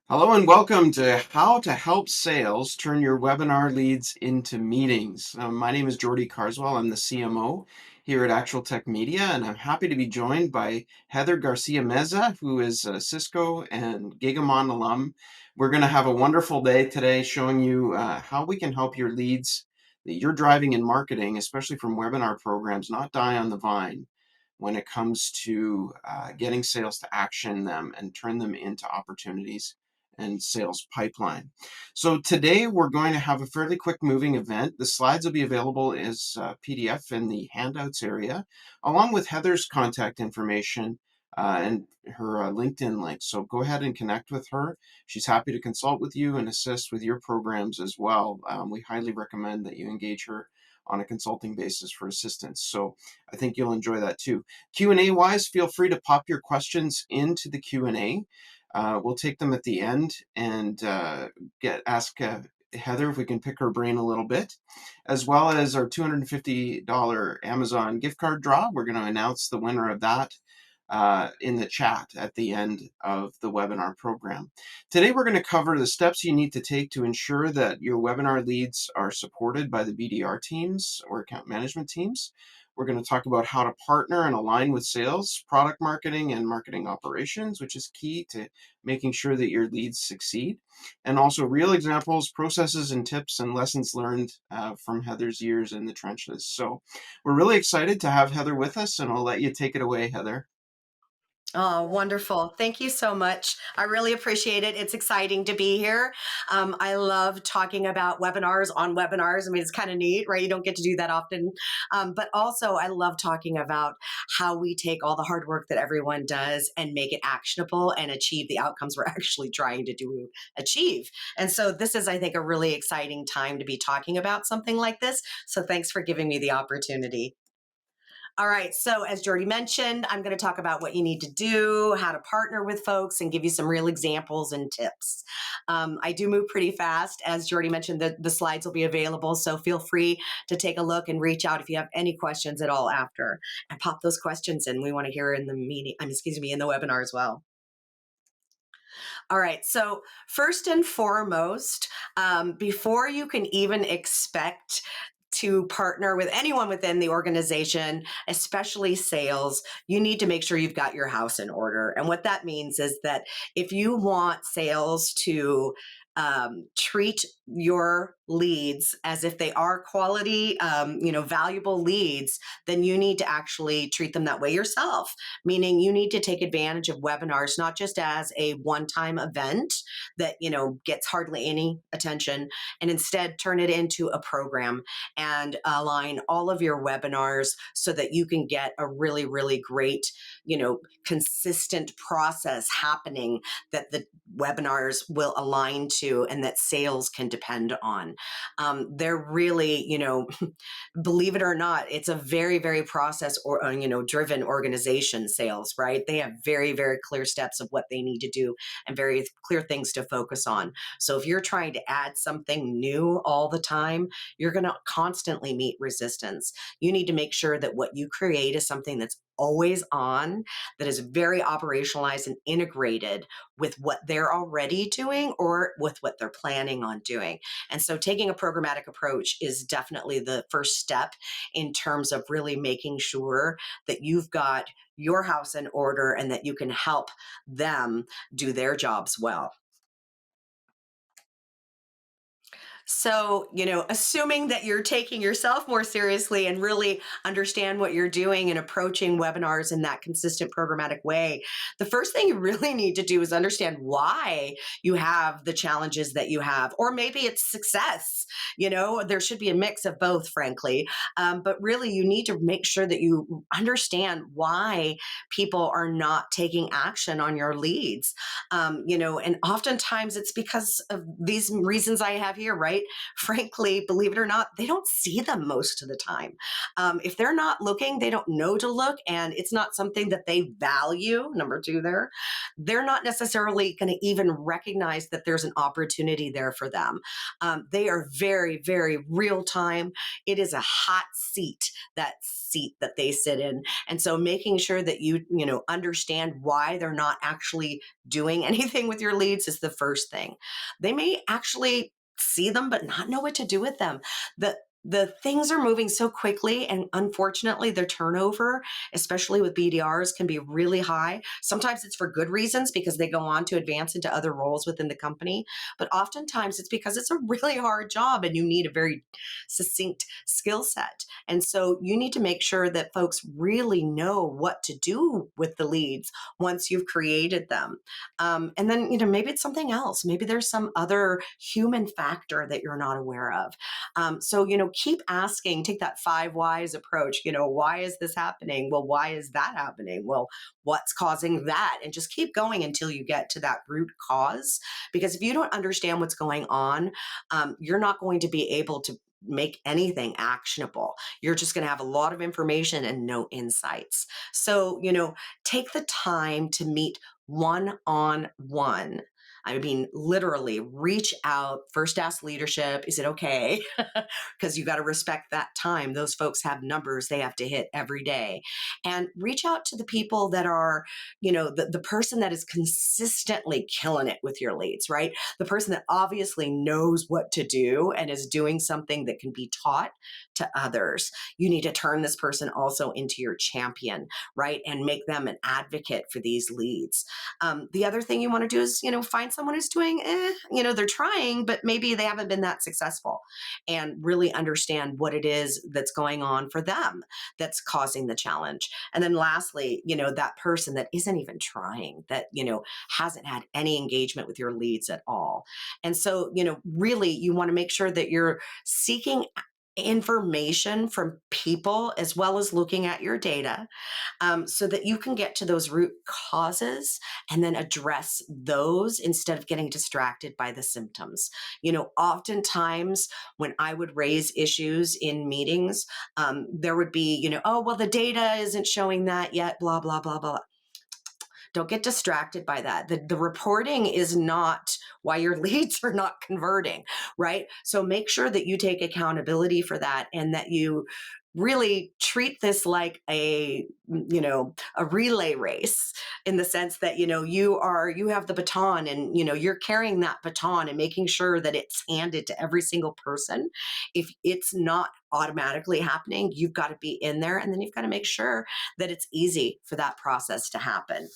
Hello and welcome to How to Help Sales Turn Your Webinar Leads into Meetings. My name is Geordie Carswell. I'm the CMO here at ActualTech Media, and I'm happy to be joined by Heather Garcia-Meza, who is a Cisco and Gigamon alum. We're going to have a wonderful day today showing you how we can help your leads that you're driving in marketing, especially from webinar programs, not die on the vine when it comes to getting sales to action them and turn them into opportunities and sales pipeline. So today we're going to have a fairly quick moving event. The slides will be available as PDF in the handouts area, along with Heather's contact information and her LinkedIn link. So go ahead and connect with her. She's happy to consult with you and assist with your programs as well. We highly recommend that you engage her on a consulting basis for assistance. So I think you'll enjoy that too. Q&A wise, feel free to pop your questions into the Q&A. We'll take them at the end and ask Heather if we can pick her brain a little bit, as well as our $250 Amazon gift card draw. We're going to announce the winner of that in the chat at the end of the webinar program. Today, we're going to cover the steps you need to take to ensure that your webinar leads are supported by the BDR teams or account management teams. We're going to talk about how to partner and align with sales, product marketing, and marketing operations, which is key to making sure that your leads succeed. And also real examples, processes, and tips and lessons learned from Heather's years in the trenches. So we're really excited to have Heather with us, and I'll let you take it away, Heather. Oh, wonderful. Thank you so much. I really appreciate it. It's exciting to be here. I love talking about webinars on webinars. I mean, it's kind of neat, right? You don't get to do that often. But also, I love talking about how we take all the hard work that everyone does and make it actionable and achieve the outcomes we're actually trying to achieve. And so this is, I think, a really exciting time to be talking about something like this. So thanks for giving me the opportunity. All right. So, as Geordie mentioned, I'm going to talk about what you need to do, how to partner with folks, and give you some real examples and tips. I do move pretty fast. As Geordie mentioned, the slides will be available. So, feel free to take a look and reach out if you have any questions at all after. And pop those questions in. We want to hear in the meeting, in the webinar as well. All right. So, first and foremost, before you can even expect to partner with anyone within the organization, especially sales, you need to make sure you've got your house in order. And what that means is that if you want sales to treat your leads as if they are quality, valuable leads, then you need to actually treat them that way yourself. Meaning, you need to take advantage of webinars not just as a one-time event that gets hardly any attention, and instead turn it into a program and align all of your webinars so that you can get a really, really great, consistent process happening that the webinars will align to and that sales can depend on. They're really, believe it or not, it's a very, very process or, driven organization, sales, right? They have very, very clear steps of what they need to do and very clear things to focus on. So if you're trying to add something new all the time, you're going to constantly meet resistance. You need to make sure that what you create is something that's always on, that is very operationalized and integrated with what they're already doing or with what they're planning on doing. And so taking a programmatic approach is definitely the first step in terms of really making sure that you've got your house in order and that you can help them do their jobs well. So, assuming that you're taking yourself more seriously and really understand what you're doing and approaching webinars in that consistent programmatic way, the first thing you really need to do is understand why you have the challenges that you have, or maybe it's success. There should be a mix of both, frankly. But really, you need to make sure that you understand why people are not taking action on your leads. And oftentimes it's because of these reasons I have here, right? right? Frankly, believe it or not, they don't see them most of the time. If they're not looking, they don't know to look, and it's not something that they value. Number two, there, they're not necessarily going to even recognize that there's an opportunity there for them. They are very, very real time. It is a hot seat, that seat that they sit in. And so making sure that you understand why they're not actually doing anything with your leads is the first thing. They may actually see them but not know what to do with them. The things are moving so quickly, and unfortunately their turnover, especially with BDRs, can be really high. Sometimes it's for good reasons because they go on to advance into other roles within the company, but oftentimes it's because it's a really hard job and you need a very succinct skill set. And so you need to make sure that folks really know what to do with the leads once you've created them. And then, maybe it's something else. Maybe there's some other human factor that you're not aware of. So, keep asking, take that 5 whys approach. Why is this happening? Well, why is that happening? Well, what's causing that? And just keep going until you get to that root cause. Because if you don't understand what's going on, you're not going to be able to make anything actionable. You're just going to have a lot of information and no insights. So, take the time to meet one on one. I mean, literally reach out, first ask leadership, is it okay? Because you got to respect that time. Those folks have numbers they have to hit every day. And reach out to the people that are, the person that is consistently killing it with your leads, right? The person that obviously knows what to do and is doing something that can be taught to others. You need to turn this person also into your champion, right? And make them an advocate for these leads. The other thing you want to do is, find someone who's doing, they're trying, but maybe they haven't been that successful, and really understand what it is that's going on for them that's causing the challenge. And then lastly, that person that isn't even trying, that, hasn't had any engagement with your leads at all. And so, really you want to make sure that you're seeking information from people as well as looking at your data, so that you can get to those root causes and then address those instead of getting distracted by the symptoms. Oftentimes when I would raise issues in meetings, there would be, oh, well, the data isn't showing that yet, blah, blah, blah, blah. Don't get distracted by that. The reporting is not why your leads are not converting, right? So make sure that you take accountability for that and that you really treat this like a relay race, in the sense that you have the baton, and you're carrying that baton and making sure that it's handed to every single person. If it's not automatically happening, you've got to be in there, and then you've got to make sure that it's easy for that process to happen.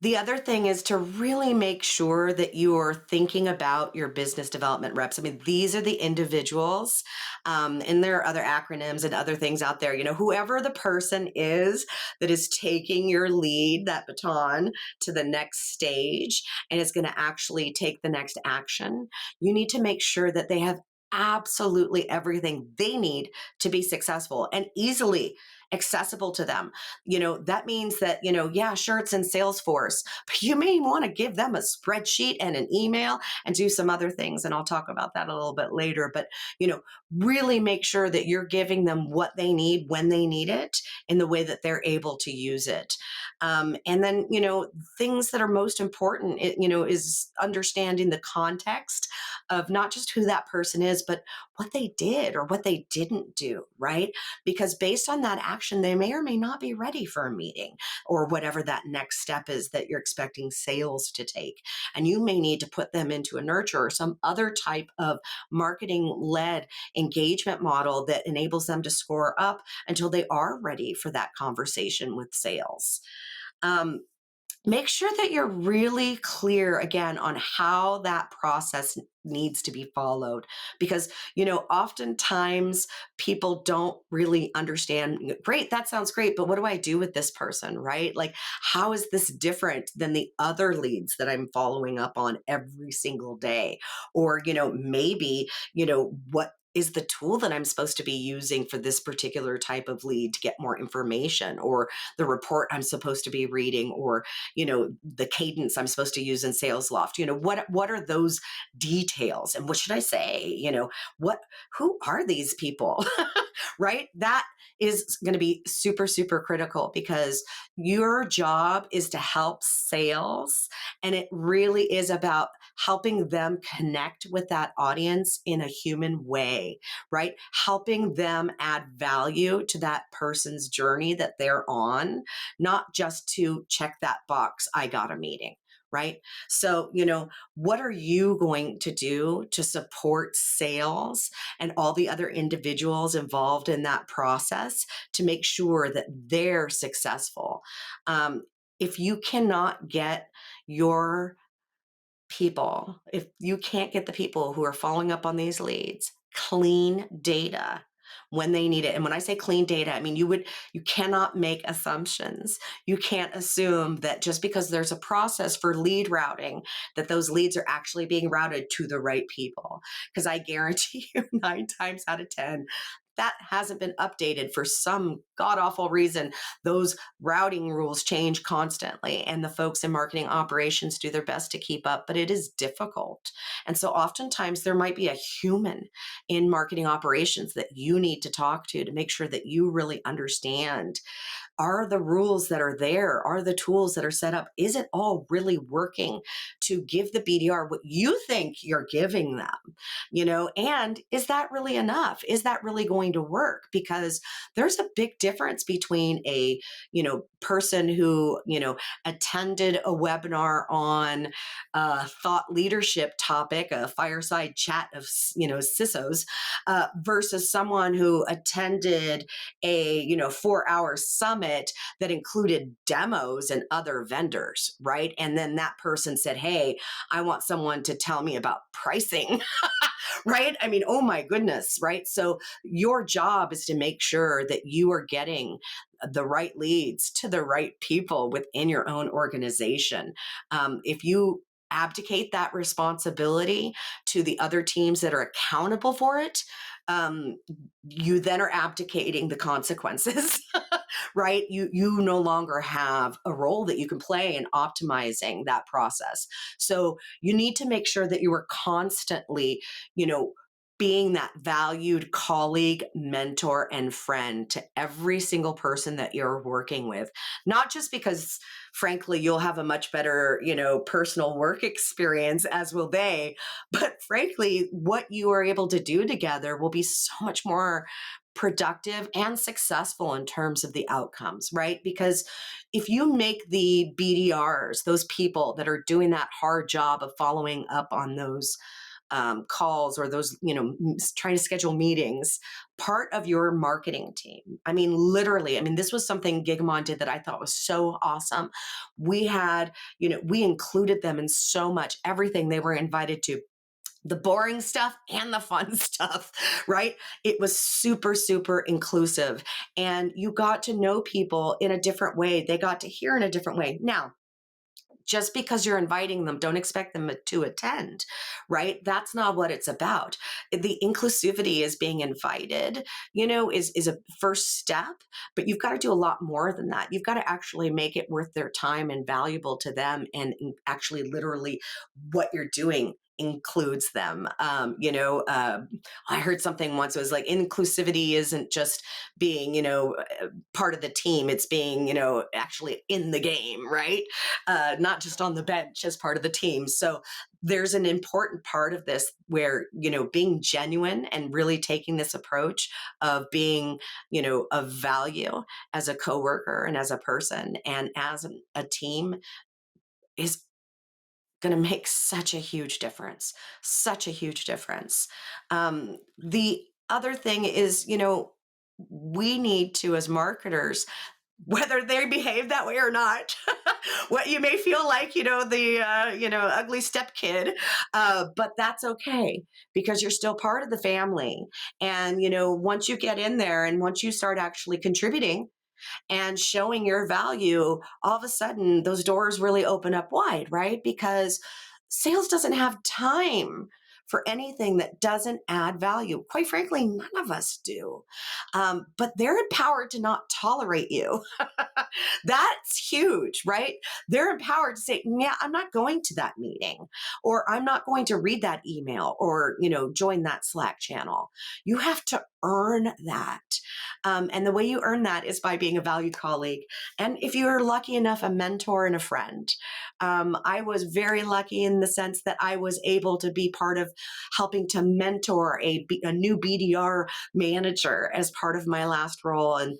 The other thing is to really make sure that you're thinking about your business development reps. I mean, these are the individuals, and there are other acronyms and other things out there. Whoever the person is that is taking your lead, that baton, to the next stage and is going to actually take the next action, you need to make sure that they have absolutely everything they need to be successful and easily accessible to them. That means that, yeah, sure, it's in Salesforce, but you may want to give them a spreadsheet and an email and do some other things. And I'll talk about that a little bit later. But, really make sure that you're giving them what they need when they need it in the way that they're able to use it. And then, things that are most important, is understanding the context of not just who that person is, but what they did or what they didn't do, right? Because based on that action, they may or may not be ready for a meeting or whatever that next step is that you're expecting sales to take. And you may need to put them into a nurture or some other type of marketing led engagement model that enables them to score up until they are ready for that conversation with sales. Um, Make sure that you're really clear again on how that process needs to be followed, because oftentimes people don't really understand. Great, that sounds great, but what do I do with this person, right? Like, how is this different than the other leads that I'm following up on every single day? Or maybe what is the tool that I'm supposed to be using for this particular type of lead to get more information, or the report I'm supposed to be reading, or, the cadence I'm supposed to use in Sales Loft. What are those details, and what should I say? Who are these people? Right? That is going to be super, super critical, because your job is to help sales. And it really is about helping them connect with that audience in a human way, right? Helping them add value to that person's journey that they're on, not just to check that box, I got a meeting. Right. So, what are you going to do to support sales and all the other individuals involved in that process to make sure that they're successful? Um, if you cannot get your people, if you can't get the people who are following up on these leads clean data when they need it, and when I say clean data, I mean you cannot make assumptions. You can't assume that just because there's a process for lead routing, that those leads are actually being routed to the right people, because I guarantee you 9 times out of 10 that hasn't been updated for some god awful reason. Those routing rules change constantly, and the folks in marketing operations do their best to keep up, but it is difficult. And so oftentimes there might be a human in marketing operations that you need to talk to make sure that you really understand, are the rules that are there, are the tools that are set up, is it all really working to give the BDR what you think you're giving them? And is that really enough? Is that really going to work? Because there's a big difference between a, person who, attended a webinar on a thought leadership topic, a fireside chat of, CISOs, versus someone who attended a 4-hour summit that included demos and other vendors, right? And then that person said, hey, I want someone to tell me about pricing. Right? I mean, oh my goodness, right? So your job is to make sure that you are getting the right leads to the right people within your own organization. If you abdicate that responsibility to the other teams that are accountable for it, um, you then are abdicating the consequences. Right? You no longer have a role that you can play in optimizing that process. So you need to make sure that you are constantly, you know, being that valued colleague, mentor, and friend to every single person that you're working with. Not just because, frankly, you'll have a much better, personal work experience, as will they, but frankly, what you are able to do together will be so much more productive and successful in terms of the outcomes, right? Because if you make the BDRs, those people that are doing that hard job of following up on those calls, or those, trying to schedule meetings, part of your marketing team. I mean, literally, this was something Gigamon did that I thought was so awesome. We had, we included them in so much, everything they were invited to, the boring stuff and the fun stuff, right? It was super, super inclusive. And you got to know people in a different way. They got to hear in a different way. Now, just because you're inviting them, don't expect them to attend, right? That's not what it's about. The inclusivity is being invited, is a first step, but you've got to do a lot more than that. You've got to actually make it worth their time and valuable to them, and actually literally what you're doing includes them. I heard something once, it was like, inclusivity isn't just being, part of the team, it's being, actually in the game, right? Not just on the bench as part of the team. So there's an important part of this where, being genuine and really taking this approach of being, of value as a coworker and as a person and as a team is going to make such a huge difference, such a huge difference. The other thing is, we need to, as marketers, whether they behave that way or not, what you may feel like, the, ugly step kid, but that's okay, because you're still part of the family. And, once you get in there and once you start actually contributing and showing your value, all of a sudden those doors really open up wide, right? Because sales doesn't have time for anything that doesn't add value. Quite frankly, none of us do. But they're empowered to not tolerate you. That's huge, right? They're empowered to say, yeah, I'm not going to that meeting, or I'm not going to read that email, or, join that Slack channel. You have to earn that. And the way you earn that is by being a valued colleague. And if you're lucky enough, a mentor and a friend. I was very lucky in the sense that I was able to be part of helping to mentor a new BDR manager as part of my last role, and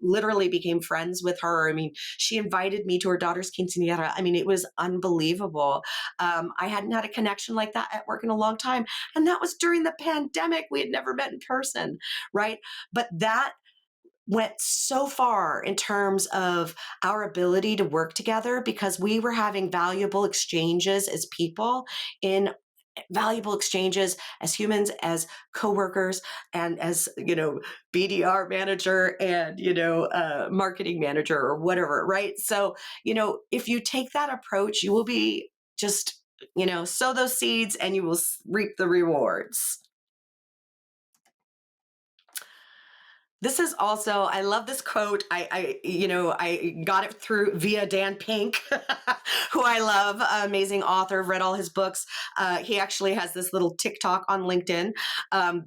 literally became friends with her. I mean, she invited me to her daughter's quinceanera. I mean, it was unbelievable. I hadn't had a connection like that at work in a long time, and that was during the pandemic. We had never met in person, right? But that went so far in terms of our ability to work together because we were having valuable exchanges as people, in valuable exchanges as humans, as coworkers, and as BDR manager, and marketing manager, or whatever, right? So if you take that approach, you will be just sow those seeds and you will reap the rewards. This is also, I love this quote. I got it through via Dan Pink, who I love, amazing author. Read all his books. He actually has this little TikTok on LinkedIn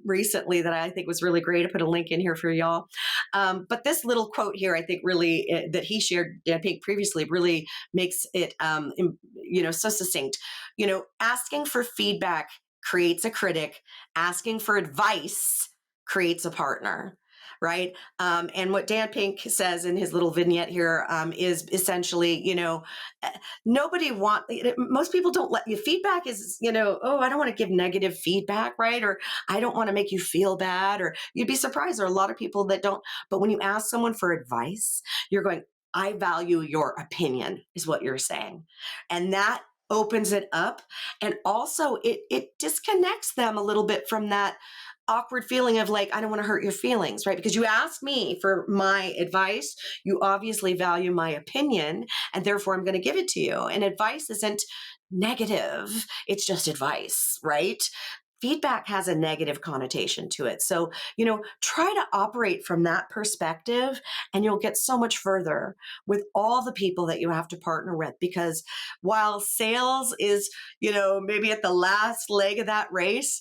recently that I think was really great. I put a link in here for y'all. But this little quote here, I think really that he shared, Dan Pink, previously, really makes it, so succinct. Asking for feedback creates a critic. Asking for advice creates a partner, right? And what Dan Pink says in his little vignette here is essentially, nobody most people don't let you, feedback is, oh, I don't want to give negative feedback, right? Or I don't want to make you feel bad, or you'd be surprised. There are a lot of people that don't, but when you ask someone for advice, you're going, I value your opinion, is what you're saying. And that opens it up. And also it disconnects them a little bit from that awkward feeling of like, I don't want to hurt your feelings, right? Because you asked me for my advice. You obviously value my opinion, and therefore I'm going to give it to you. And advice isn't negative, it's just advice, right? Feedback has a negative connotation to it. So, try to operate from that perspective, and you'll get so much further with all the people that you have to partner with. Because while sales is, maybe at the last leg of that race,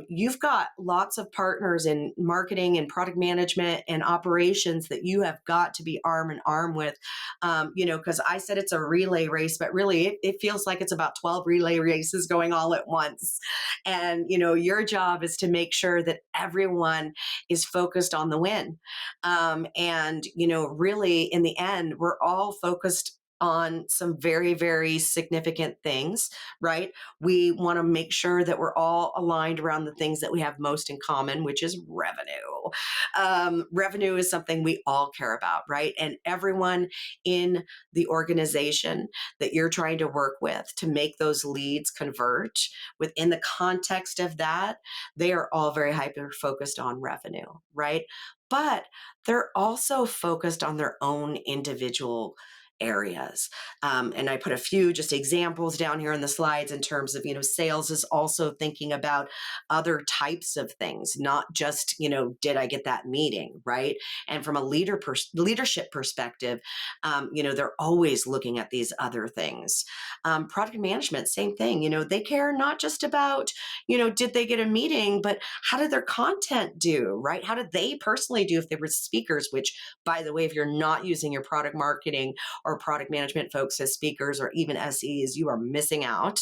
you've got lots of partners in marketing and product management and operations that you have got to be arm in arm with. Because I said it's a relay race, but really it feels like it's about 12 relay races going all at once. And, your job is to make sure that everyone is focused on the win. And, really in the end, we're all focused on some very, very significant things, right? We want to make sure that we're all aligned around the things that we have most in common, which is revenue. Revenue is something we all care about, right? And everyone in the organization that you're trying to work with to make those leads convert, within the context of that, they are all very hyper focused on revenue, right? But they're also focused on their own individual areas. And I put a few just examples down here in the slides in terms of, sales is also thinking about other types of things, not just, did I get that meeting, right? And from a leadership perspective, they're always looking at these other things. Product management, same thing. They care not just about, did they get a meeting, but how did their content do, right? How did they personally do if they were speakers, which, by the way, if you're not using your product marketing or product management folks as speakers or even SEs, you are missing out,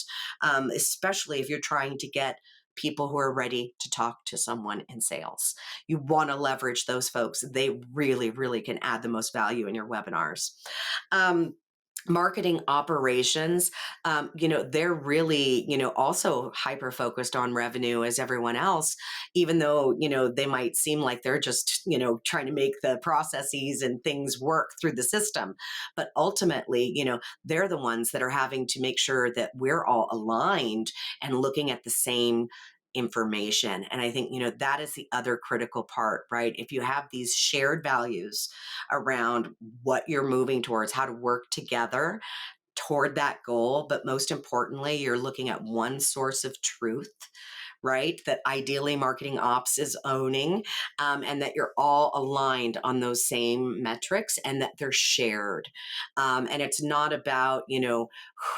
especially if you're trying to get people who are ready to talk to someone in sales. You want to leverage those folks. They really, really can add the most value in your webinars. Marketing operations, they're really, also hyper focused on revenue as everyone else, even though, they might seem like they're just, trying to make the processes and things work through the system. But ultimately, they're the ones that are having to make sure that we're all aligned and looking at the same information. And I think, that is the other critical part, right? If you have these shared values around what you're moving towards, how to work together, toward that goal. But most importantly, you're looking at one source of truth, right? That ideally marketing ops is owning, and that you're all aligned on those same metrics and that they're shared. And it's not about,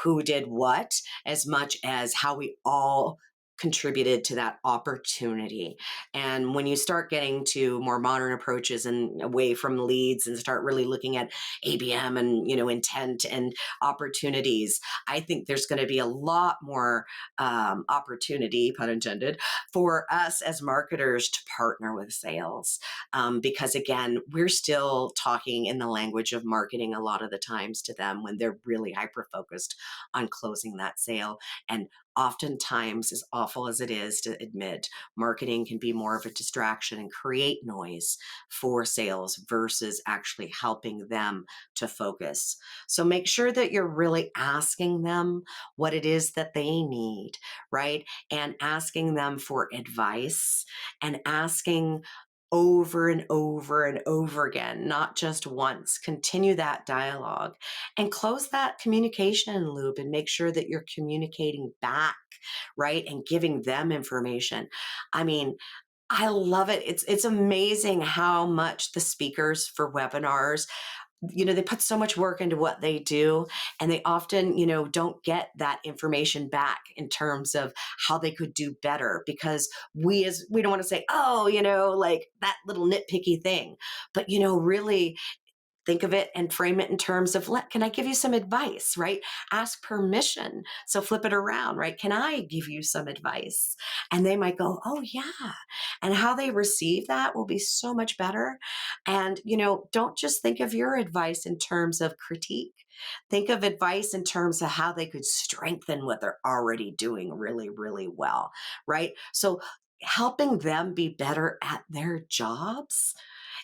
who did what as much as how we all contributed to that opportunity. And when you start getting to more modern approaches and away from leads and start really looking at ABM and, intent and opportunities, I think there's going to be a lot more opportunity, pun intended, for us as marketers to partner with sales. Because again, we're still talking in the language of marketing a lot of the times to them when they're really hyper focused on closing that sale. And oftentimes, as awful as it is to admit, marketing can be more of a distraction and create noise for sales versus actually helping them to focus. So make sure that you're really asking them what it is that they need, right? And asking them for advice and asking over and over and over again, not just once. Continue that dialogue and close that communication loop and make sure that you're communicating back, right? And giving them information. I mean, I love it. It's amazing how much the speakers for webinars, they put so much work into what they do, and they often, don't get that information back in terms of how they could do better, because we don't want to say, oh, like that little nitpicky thing, but really think of it and frame it in terms of, can I give you some advice, right? Ask permission. So flip it around, right? Can I give you some advice? And they might go, oh yeah. And how they receive that will be so much better. And, don't just think of your advice in terms of critique. Think of advice in terms of how they could strengthen what they're already doing really, really well, right? So helping them be better at their jobs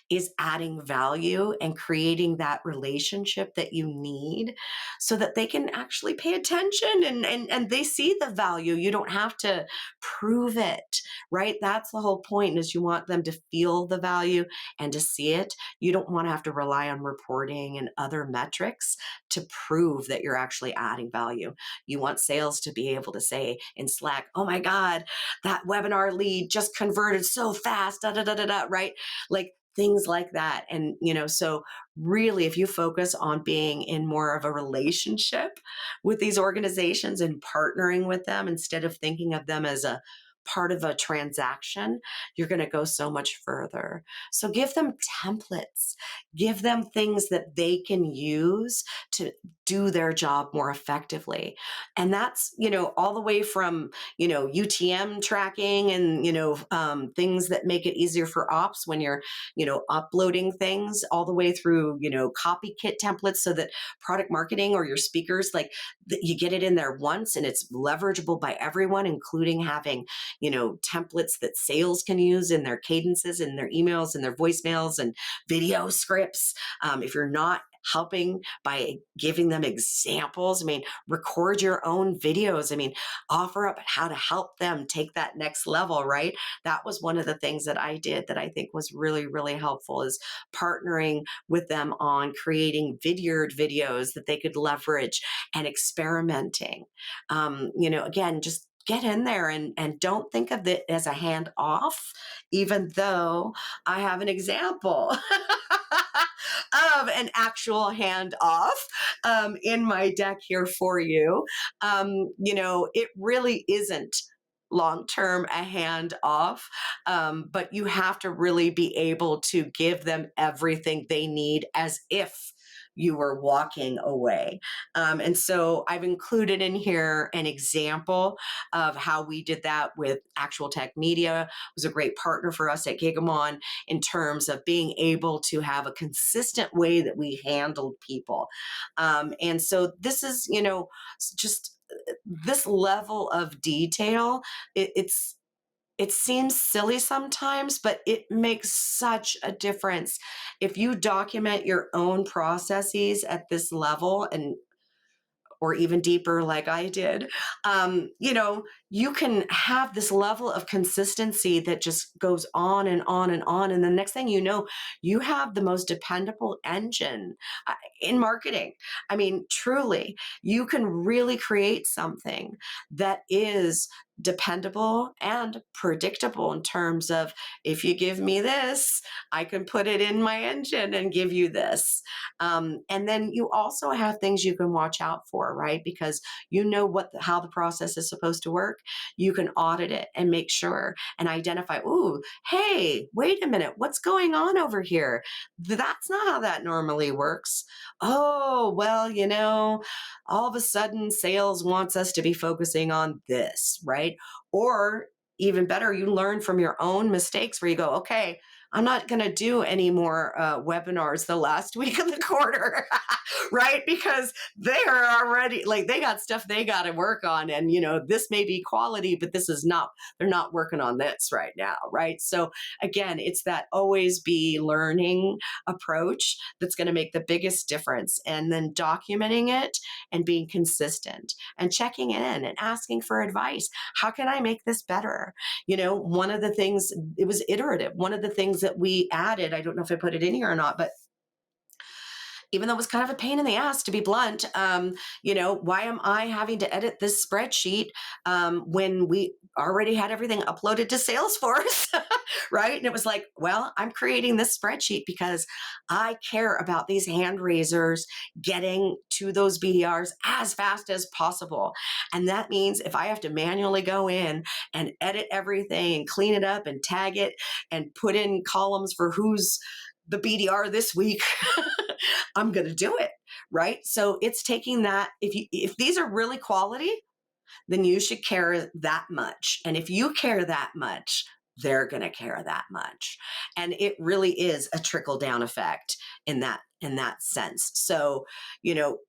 is adding value and creating that relationship that you need so that they can actually pay attention, and they see the value. You don't have to prove it, right? That's the whole point, is you want them to feel the value and to see it. You don't want to have to rely on reporting and other metrics to prove that you're actually adding value. You want sales to be able to say in Slack, oh my God, that webinar lead just converted so fast, da da da da da, right? Like, things like that. And, so really, if you focus on being in more of a relationship with these organizations and partnering with them instead of thinking of them as a part of a transaction, you're going to go so much further. So give them templates, give them things that they can use to do their job more effectively. And that's, all the way from, UTM tracking and, things that make it easier for ops when you're, uploading things, all the way through, copy kit templates, so that product marketing or your speakers, like, you get it in there once and it's leverageable by everyone, including having, templates that sales can use in their cadences and their emails and their voicemails and video scripts. If you're not helping by giving them examples, record your own videos. Offer up how to help them take that next level, right? That was one of the things that I did that I think was really, really helpful, is partnering with them on creating videos that they could leverage and experimenting. Again, just get in there and don't think of it as a hand off, even though I have an example of an actual hand off in my deck here for you. It really isn't long term a hand off, but you have to really be able to give them everything they need as if you were walking away. And so I've included in here an example of how we did that with ActualTech Media. It was a great partner for us at Gigamon in terms of being able to have a consistent way that we handled people. And so this is, just this level of detail. It seems silly sometimes, but it makes such a difference. If you document your own processes at this level, and or even deeper like I did, you can have this level of consistency that just goes on and on and on. And the next thing you know, you have the most dependable engine in marketing. I mean, truly, you can really create something that is dependable and predictable in terms of, if you give me this, I can put it in my engine and give you this. And then you also have things you can watch out for, right? Because you know how the process is supposed to work. You can audit it and make sure and identify, ooh, hey, wait a minute, what's going on over here? That's not how that normally works. Oh, well, all of a sudden sales wants us to be focusing on this, right? Or even better, you learn from your own mistakes where you go, okay, I'm not going to do any more webinars the last week of the quarter, right? Because they are already like, they got stuff they got to work on. And, this may be quality, but this is not, they're not working on this right now, right? So again, it's that always be learning approach that's going to make the biggest difference. And then documenting it and being consistent and checking in and asking for advice. How can I make this better? One of the things, it was iterative. One of the things that we added, I don't know if I put it in here or not, but even though it was kind of a pain in the ass, to be blunt, why am I having to edit this spreadsheet when we already had everything uploaded to Salesforce, right? And it was like, well, I'm creating this spreadsheet because I care about these hand raisers getting to those BDRs as fast as possible. And that means if I have to manually go in and edit everything and clean it up and tag it and put in columns for who's the BDR this week, I'm going to do it, right? So it's taking that. If these are really quality, then you should care that much. And if you care that much, they're going to care that much. And it really is a trickle down effect in that sense. So,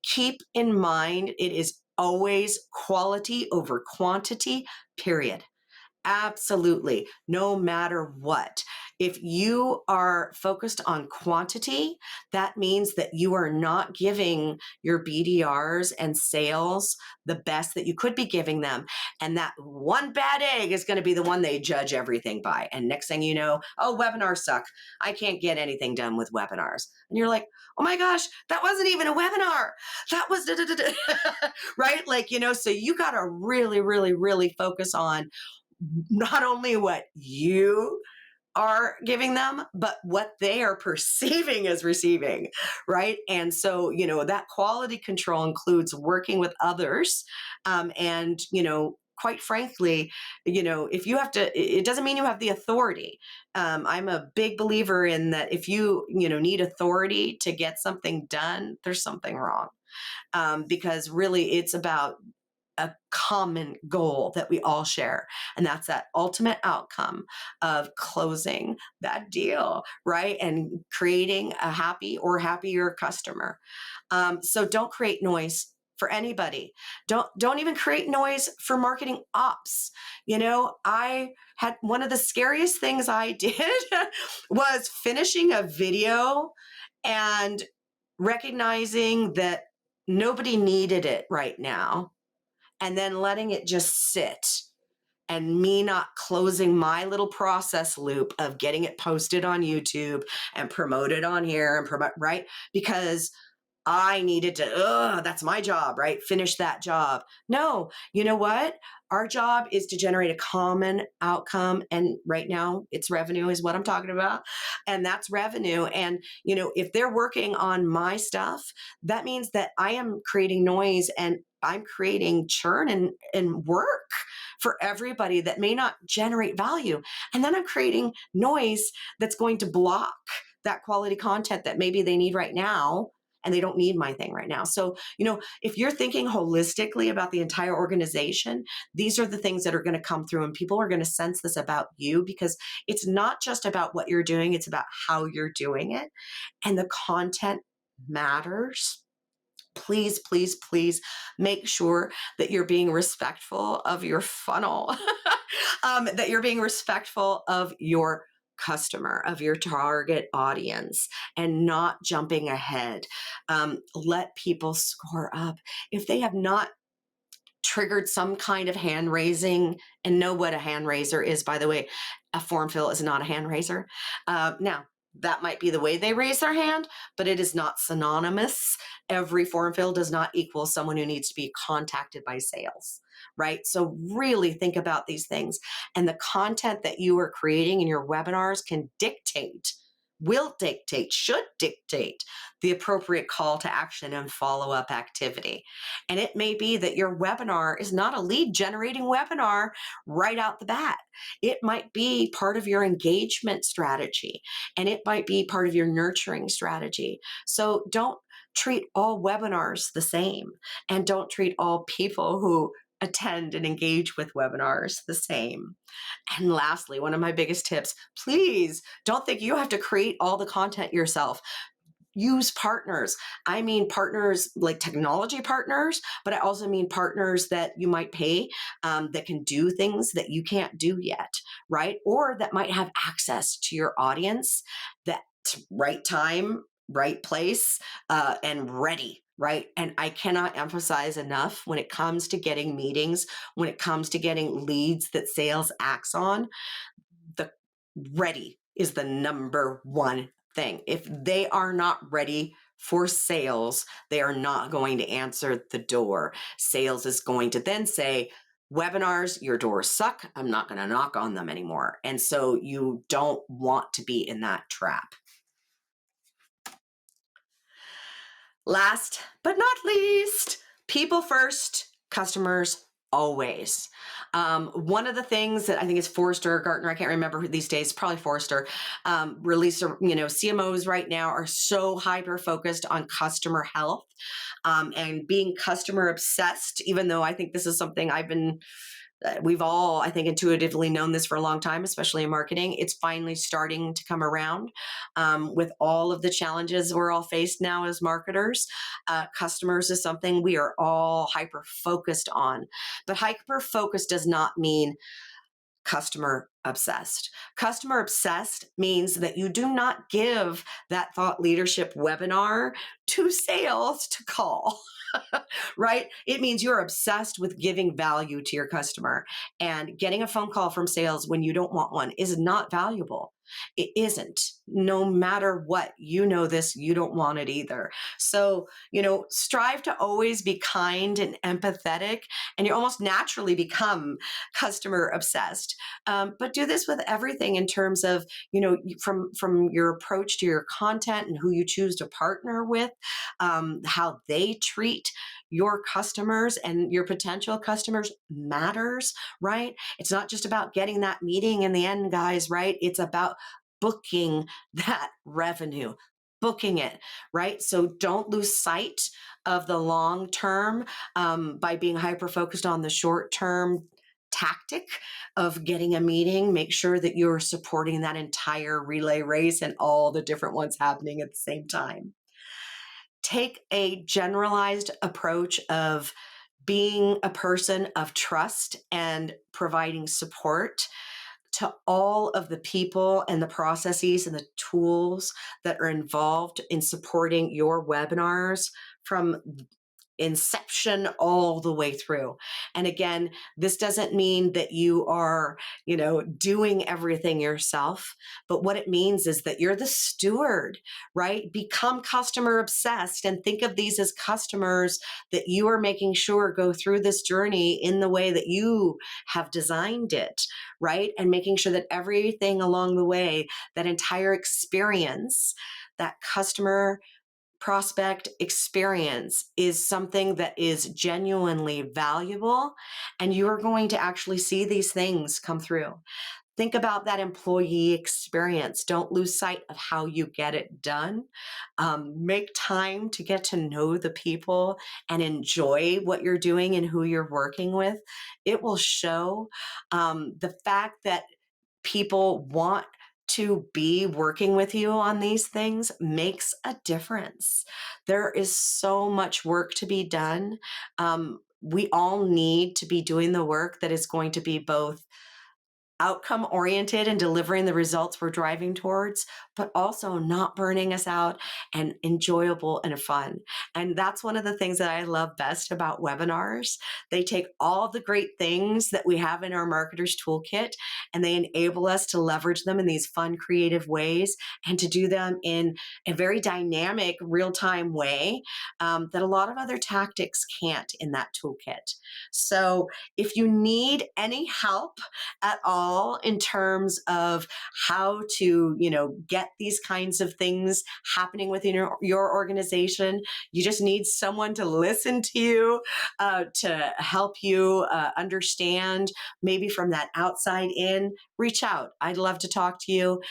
keep in mind, it is always quality over quantity, period. Absolutely. No matter what. If you are focused on quantity, that means that you are not giving your BDRs and sales the best that you could be giving them. And that one bad egg is going to be the one they judge everything by. And next thing you know, oh, webinars suck. I can't get anything done with webinars. And you're like, oh my gosh, that wasn't even a webinar. That was, right? So you got to really, really, really focus on not only what you are giving them, but what they are perceiving as receiving, right? And so, that quality control includes working with others. And, quite frankly, if you have to, it doesn't mean you have the authority. I'm a big believer in that if you, need authority to get something done, there's something wrong. Because really it's about a common goal that we all share. And that's that ultimate outcome of closing that deal, right? And creating a happy or happier customer. So don't create noise for anybody. Don't even create noise for marketing ops. I had one of the scariest things I did was finishing a video and recognizing that nobody needed it right now, and then letting it just sit, and me not closing my little process loop of getting it posted on YouTube and promoted on here and promote, right? Because I needed to, that's my job, right? Finish that job. No, you know what? Our job is to generate a common outcome. And right now it's revenue is what I'm talking about. And that's revenue. And, if they're working on my stuff, that means that I am creating noise and I'm creating churn and work for everybody that may not generate value. And then I'm creating noise that's going to block that quality content that maybe they need right now, and they don't need my thing right now. So, if you're thinking holistically about the entire organization, these are the things that are going to come through, and people are going to sense this about you, because it's not just about what you're doing, it's about how you're doing it. And the content matters. Please, please, please make sure that you're being respectful of your funnel, that you're being respectful of your customer, of your target audience, and not jumping ahead. Let people score up. If they have not triggered some kind of hand raising, and know what a hand raiser is, by the way, a form fill is not a hand raiser. Now, that might be the way they raise their hand, but it is not synonymous. Every form fill does not equal someone who needs to be contacted by sales, right? So really think about these things. And the content that you are creating in your webinars can dictate, will dictate, should dictate the appropriate call to action and follow-up activity. And it may be that your webinar is not a lead generating webinar right out the bat. It might be part of your engagement strategy, and it might be part of your nurturing strategy. So don't treat all webinars the same, and don't treat all people who attend and engage with webinars the same. And lastly, one of my biggest tips, please don't think you have to create all the content yourself. Use partners. I mean partners like technology partners, but I also mean partners that you might pay, that can do things that you can't do yet, right? Or that might have access to your audience, that right time, right place, and ready. Right. And I cannot emphasize enough, when it comes to getting meetings, when it comes to getting leads that sales acts on, the ready is the number one thing. If they are not ready for sales, they are not going to answer the door. Sales is going to then say, webinars, your doors suck. I'm not going to knock on them anymore. And so you don't want to be in that trap. Last but not least, people first, customers always. One of the things that I think is Forrester, Gartner, I can't remember these days, probably Forrester, released, CMOs right now are so hyper focused on customer health, and being customer obsessed, even though I think this is something we've all, I think, intuitively known this for a long time, especially in marketing. It's finally starting to come around, with all of the challenges we're all faced now as marketers. Customers is something we are all hyper focused on, but hyper focused does not mean customer obsessed. Customer obsessed means that you do not give that thought leadership webinar to sales to call. Right? It means you're obsessed with giving value to your customer, and getting a phone call from sales when you don't want one is not valuable. It isn't. No matter what, this, you don't want it either. So, strive to always be kind and empathetic, and you almost naturally become customer obsessed. But do this with everything in terms of, from your approach to your content and who you choose to partner with, how they treat your customers and your potential customers matters, right? It's not just about getting that meeting in the end, guys, right? It's about booking that revenue, booking it, right? So don't lose sight of the long term, by being hyper focused on the short term tactic of getting a meeting. Make sure that you're supporting that entire relay race and all the different ones happening at the same time. Take a generalized approach of being a person of trust and providing support to all of the people and the processes and the tools that are involved in supporting your webinars from inception all the way through. And again, this doesn't mean that you are, doing everything yourself, but what it means is that you're the steward, right? Become customer obsessed and think of these as customers that you are making sure go through this journey in the way that you have designed it, right? And making sure that everything along the way, that entire experience, that customer prospect experience is something that is genuinely valuable, and you are going to actually see these things come through. Think about that employee experience. Don't lose sight of how you get it done. Make time to get to know the people and enjoy what you're doing and who you're working with. It will show. The fact that people want to be working with you on these things makes a difference. There is so much work to be done. We all need to be doing the work that is going to be both outcome oriented and delivering the results we're driving towards, but also not burning us out and enjoyable and fun. And that's one of the things that I love best about webinars. They take all the great things that we have in our marketer's toolkit and they enable us to leverage them in these fun, creative ways and to do them in a very dynamic, real time way that a lot of other tactics can't in that toolkit. So if you need any help at all in terms of how to, get these kinds of things happening within your organization, you just need someone to listen to you, to help you understand maybe from that outside in, reach out. I'd love to talk to you.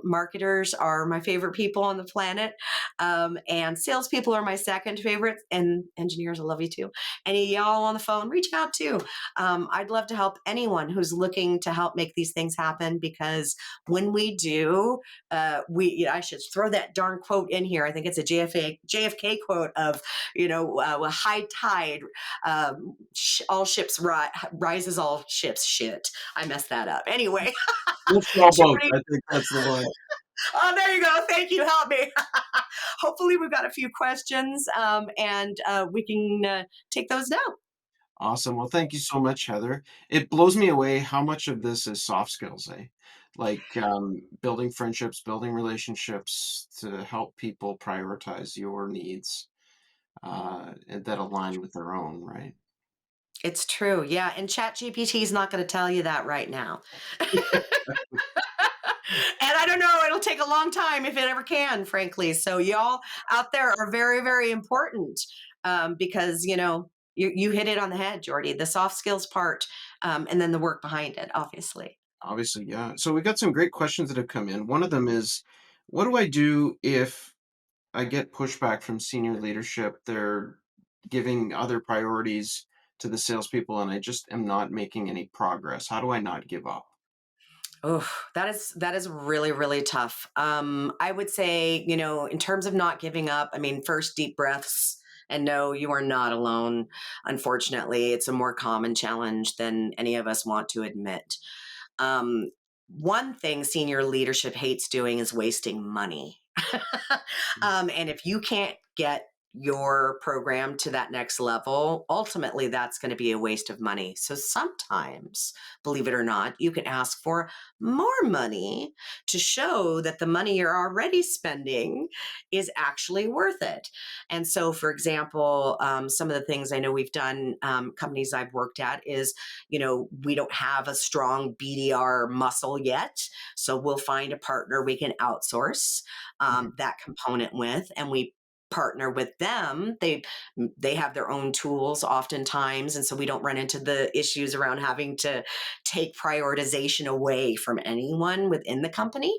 Marketers are my favorite people on the planet. And salespeople are my second favorite, and engineers, I love you too. Any of y'all on the phone, reach out too. I'd love to help anyone who's looking to help make these things happen because when we do, I should throw that darn quote in here. I think it's a JFK quote of, a high tide, all ships rises, all ships shit. I messed that up. Anyway, Let's all both. Jordy, I think that's the one. oh, there you go. Thank you. Help me. Hopefully, we've got a few questions and we can take those now. Awesome. Well, thank you so much, Heather. It blows me away how much of this is soft skills, eh? Like building friendships, building relationships to help people prioritize your needs and that align with their own, right? It's true. Yeah. And ChatGPT is not going to tell you that right now. And I don't know, it'll take a long time if it ever can, frankly. So, y'all out there are very, very important because, you hit it on the head, Geordie, the soft skills part and then the work behind it, obviously. Obviously, yeah. So we got some great questions that have come in. One of them is, what do I do if I get pushback from senior leadership? They're giving other priorities to the salespeople, and I just am not making any progress. How do I not give up? Oh, that is really, really tough. I would say, in terms of not giving up, I mean, first deep breaths and no, you are not alone. Unfortunately, it's a more common challenge than any of us want to admit. Um, One thing senior leadership hates doing is wasting money. And if you can't get your program to that next level, ultimately that's going to be a waste of money. So sometimes, believe it or not, you can ask for more money to show that the money you're already spending is actually worth it. And so, for example, some of the things I know we've done, companies I've worked at, is we don't have a strong BDR muscle yet. So we'll find a partner we can outsource Mhm. that component with, and we partner with them. They have their own tools oftentimes, and so we don't run into the issues around having to take prioritization away from anyone within the company.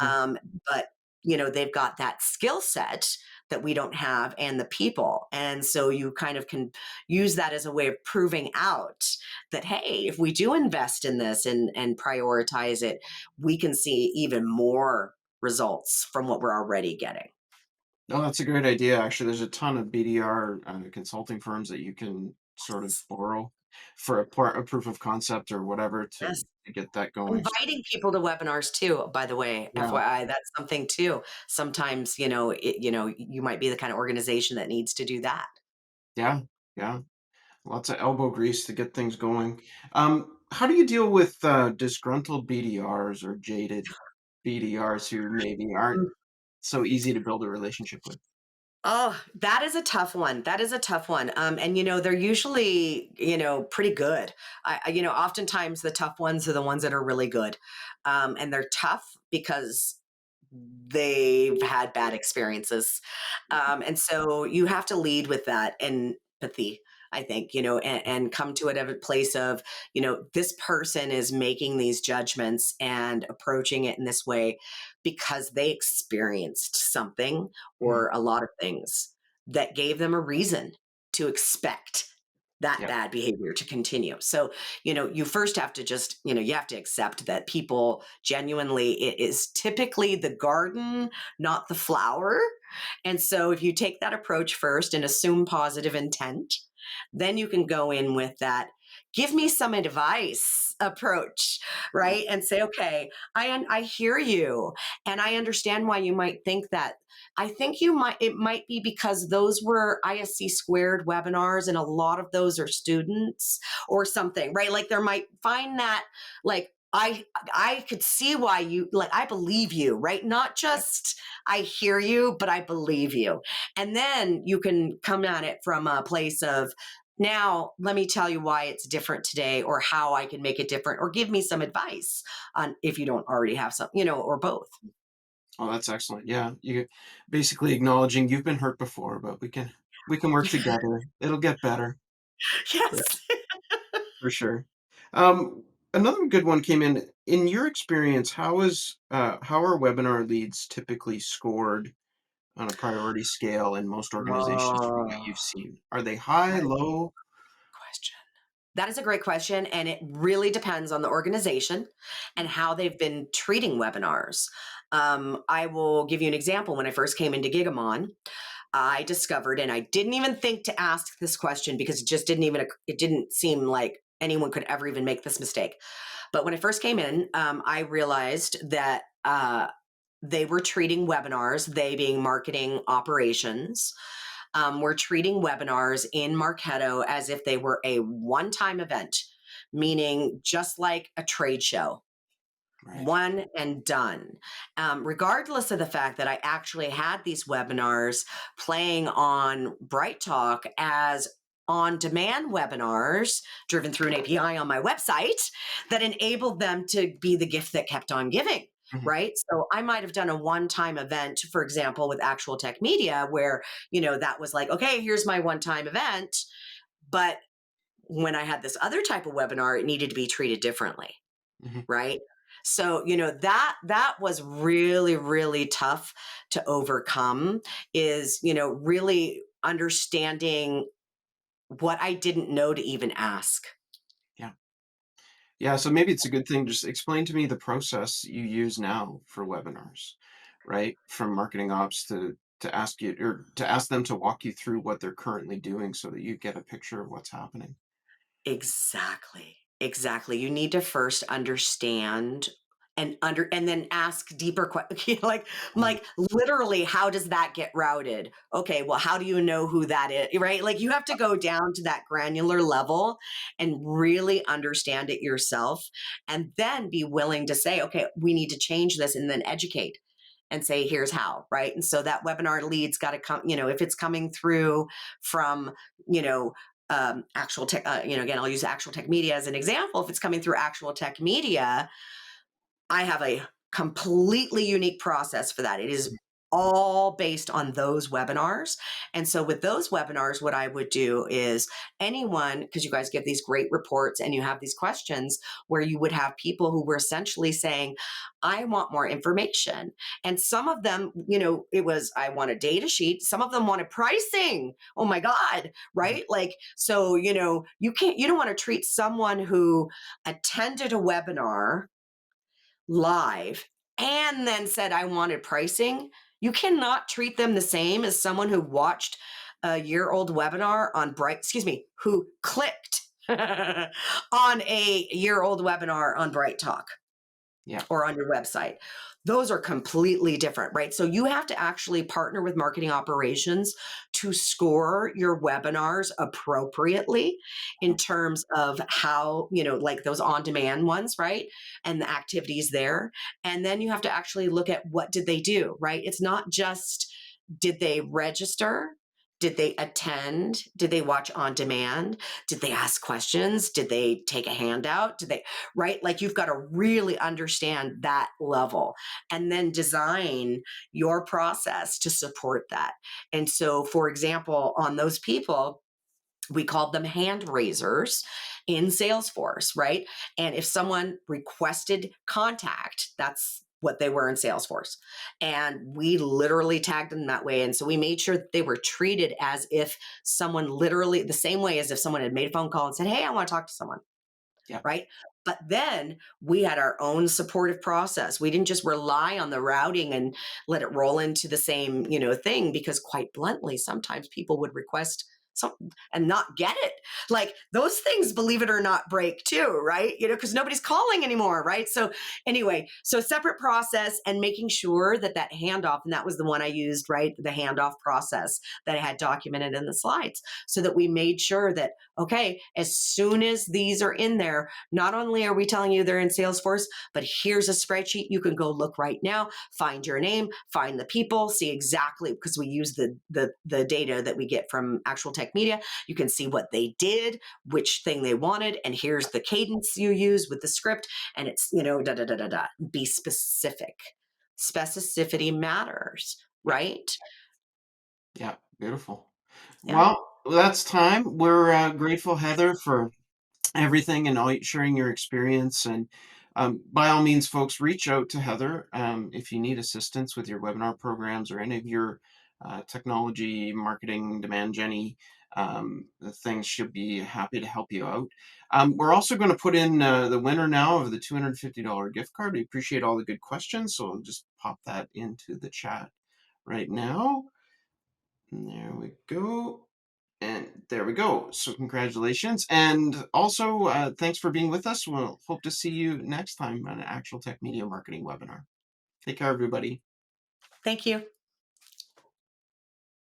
Mhm. um, but they've got that skill set that we don't have and the people, and so you kind of can use that as a way of proving out that, hey, if we do invest in this and prioritize it, we can see even more results from what we're already getting. No, that's a great idea. Actually, there's a ton of BDR consulting firms that you can sort of borrow for a proof of concept or whatever Yes. to get that going. Inviting people to webinars too, by the way, Yeah, FYI, that's something too. Sometimes, you might be the kind of organization that needs to do that. yeah, yeah. Lots of elbow grease to get things going. How do you deal with disgruntled BDRs or jaded BDRs who maybe aren't so easy to build a relationship with? Oh, that is a tough one. That is a tough one. And they're usually, pretty good. Oftentimes the tough ones are the ones that are really good. And they're tough because they've had bad experiences. And so you have to lead with that empathy, I think, and come to it at a place of, this person is making these judgments and approaching it in this way because they experienced something Mhm. or a lot of things that gave them a reason to expect that Yeah, bad behavior to continue. So, you first have to just, you have to accept that people genuinely, it is typically the garden, not the flower. And so if you take that approach first and assume positive intent, then you can go in with that. Give me some advice approach, right? And say, okay, I hear you, and I understand why you might think that. I think it might be because those were ISC squared webinars, and a lot of those are students or something, right? Like there might find that, like, I could see why you, like, I believe you, right? Not just I hear you, but I believe you. And then you can come at it from a place of, now let me tell you why it's different today, or how I can make it different, or give me some advice on, if you don't already have some, or both. Oh, that's excellent. Yeah, you basically acknowledging you've been hurt before, but we can work together. It'll get better. Yeah, Yes. for sure. Another good one came in. In your experience, how are webinar leads typically scored on a priority scale in most organizations from what Oh, you've seen? Are they high, that is a low? question. That is a great question. And it really depends on the organization and how they've been treating webinars. I will give you an example. When I first came into Gigamon, I discovered, and I didn't even think to ask this question because it didn't seem like anyone could ever even make this mistake. But when I first came in, I realized that they were treating webinars, they being marketing operations, were treating webinars in Marketo as if they were a one time event, meaning just like a trade show, Right. one and done. Regardless of the fact that I actually had these webinars playing on Bright Talk as on demand webinars driven through an API on my website that enabled them to be the gift that kept on giving. Mhm. Right. So I might have done a one time event, for example, with ActualTech Media, where, that was like, okay, here's my one time event. But when I had this other type of webinar, it needed to be treated differently, Mhm. right? So, that was really, really tough to overcome, is, really understanding what I didn't know to even ask. Yeah. Yeah, so maybe it's a good thing. Just explain to me the process you use now for webinars, right? From marketing ops to ask you or to ask them to walk you through what they're currently doing so that you get a picture of what's happening. Exactly. Exactly. You need to first understand and then ask deeper questions. like Right. like literally, how does that get routed? Okay, well, how do you know who that is? Right? Like, you have to go down to that granular level and really understand it yourself, and then be willing to say, okay, we need to change this, and then educate and say, here's how, right? And so that webinar lead's got to come, if it's coming through from, you know, actual tech, again, I'll use actual tech media as an example. If it's coming through actual tech media, I have a completely unique process for that. It is all based on those webinars. And so with those webinars, what I would do is, anyone, because you guys give these great reports and you have these questions where you would have people who were essentially saying, I want more information. And some of them, it was, I want a data sheet. Some of them wanted pricing. Oh my God. Mhm. Right. Like, so, you don't want to treat someone who attended a webinar live and then said, I wanted pricing. You cannot treat them the same as someone who watched a year-old webinar on who clicked on a year-old webinar on Bright Talk Yeah. or on your website. Those are completely different, right? So you have to actually partner with marketing operations to score your webinars appropriately in terms of how, like those on demand ones, right? And the activities there. And then you have to actually look at, what did they do, right? It's not just, did they register? Did they attend? Did they watch on demand? Did they ask questions? Did they take a handout? Did they, right? Like, you've got to really understand that level and then design your process to support that. And so, for example, on those people, we called them hand raisers in Salesforce, right? And if someone requested contact, that's what they were in Salesforce. And we literally tagged them that way. And so we made sure that they were treated as if someone, literally the same way as if someone had made a phone call and said, hey, I want to talk to someone, Yeah. right? But then we had our own supportive process. We didn't just rely on the routing and let it roll into the same, thing, because quite bluntly, sometimes people would request so and not get it. Like those things, believe it or not, break too, right? Because nobody's calling anymore, right? So anyway, so separate process and making sure that that handoff, and that was the one I used, right? The handoff process that I had documented in the slides, so that we made sure that, okay, as soon as these are in there, not only are we telling you they're in Salesforce, but here's a spreadsheet you can go look right now, find your name, find the people, see exactly, because we use the data that we get from ActualTech Media. You can see what they did, which thing they wanted, and here's the cadence you use with the script, and it's, da da da da da. Be specific. Specificity matters, Yeah. right? Yeah. Beautiful. Yeah. Well, that's time. We're grateful, Heather, for everything and all sharing your experience. And by all means, folks, reach out to Heather if you need assistance with your webinar programs or any of your technology, marketing, demand Jenny things. She'll be happy to help you out. We're also going to put in the winner now of the $250 gift card. We appreciate all the good questions, so I'll just pop that into the chat right now. And there we go. And there we go. So congratulations. And also, thanks for being with us. We'll hope to see you next time on an Actual Tech Media Marketing webinar. Take care, everybody. Thank you.